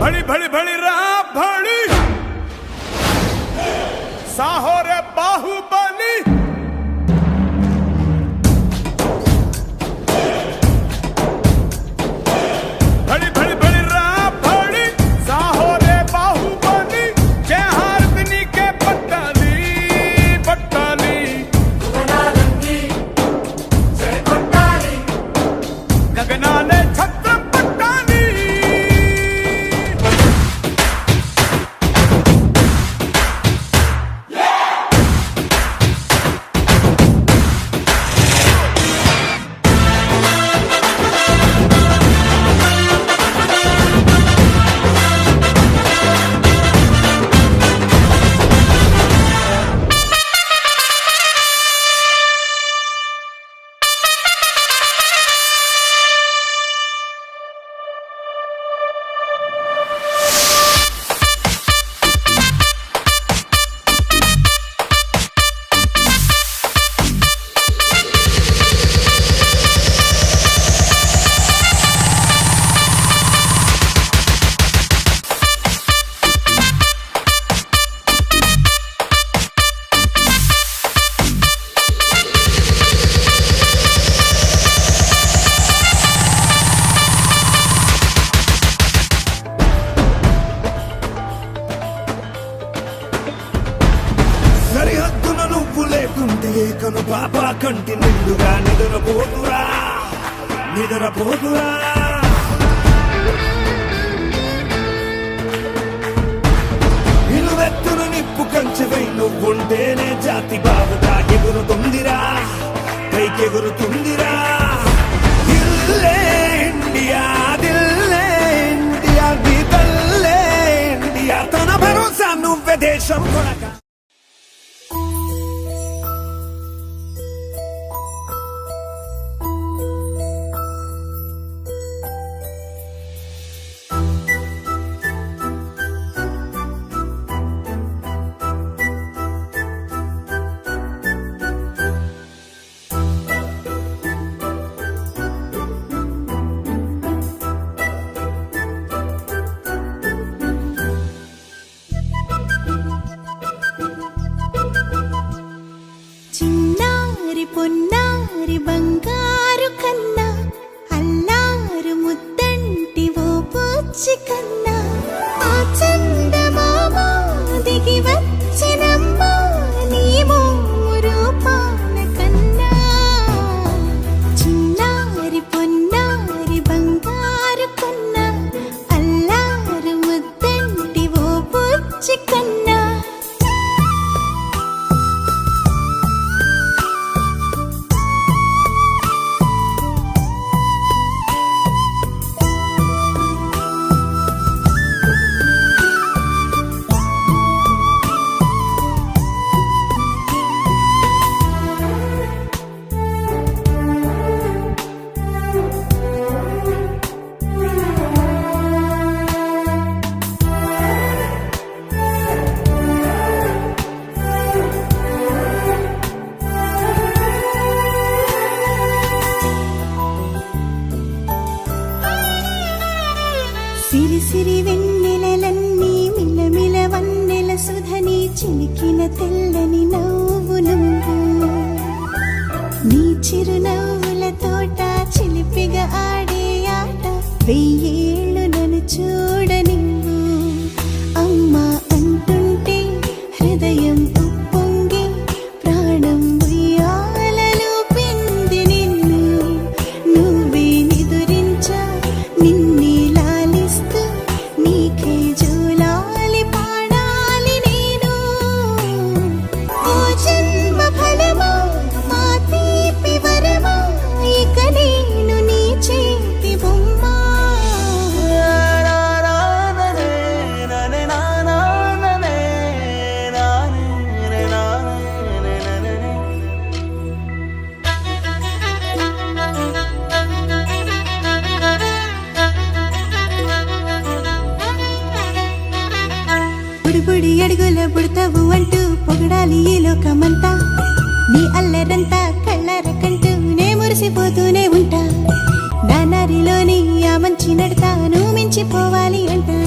भड़ी भड़ी भड़ी रा भड़ी साहो रे बाहुबली भड़ी भड़ी भड़ी रा भड़ी साहो रे बाहुबली जय हारदिनी के पट्टाली पट्टाली गगना ने छत्र पट्टाली కను పాపా కంటి నిండుగా నిద్రపోతురా నిద్రపోతురా నిలువెత్తును నిప్పు కంచెవై నువ్వుంటేనే జాతి బావుగా ఎగురుతుందిరా పైకెగురుతుందిరా దిల్లే ఇండియా దిల్లే ఇండియా నీ తల్లే ఇండియా తన భరోసా నువ్వే దేశం కొనక పొన్నారి బంగారు కన్నా అల్లారు ముద్దంటి ఓ పూచి కన్నా ఆ చందమామ దిగి వచ్చినమ్మా నీ రూపాన కన్నా చిన్నారి పొన్నారి బంగారు కన్నా అల్లారు ముద్దంటి ఓ పూచి కన్నా సిరి సిరి వెన్నెలలన్నీ మిలమిల వన్నెల సుధని చిలికిన తెల్లని నవ్వు నువ్వు నీ చిరునవ్వుల తోట చిలిపిగా ఆడే ఆట వెయ్యేళ్ళు నన్ను చూడ నువ్వు అమ్మా అంటుంటే హృదయం ఉప్పొంగి ప్రాణం ఉయ్యాలలో పింది నిన్ను నువ్వే నిదురించా నిన్నే నీకే జూలాలి పాడాలి నేను ఓ జన్మ ఫలమా మా తీపి వరమా ఇక నేను నీ చేతి బొమ్మ బుడి అడుగుల బుడతావు అంటూ పొగడాలి ఈ లోకమంతా నీ అల్లరంతా కళ్ళారకంటూ నే మురిసిపోతూనే ఉంటా నా నారిలోని ఆ మంచి నడతా నువ్వు మించిపోవాలి అంటా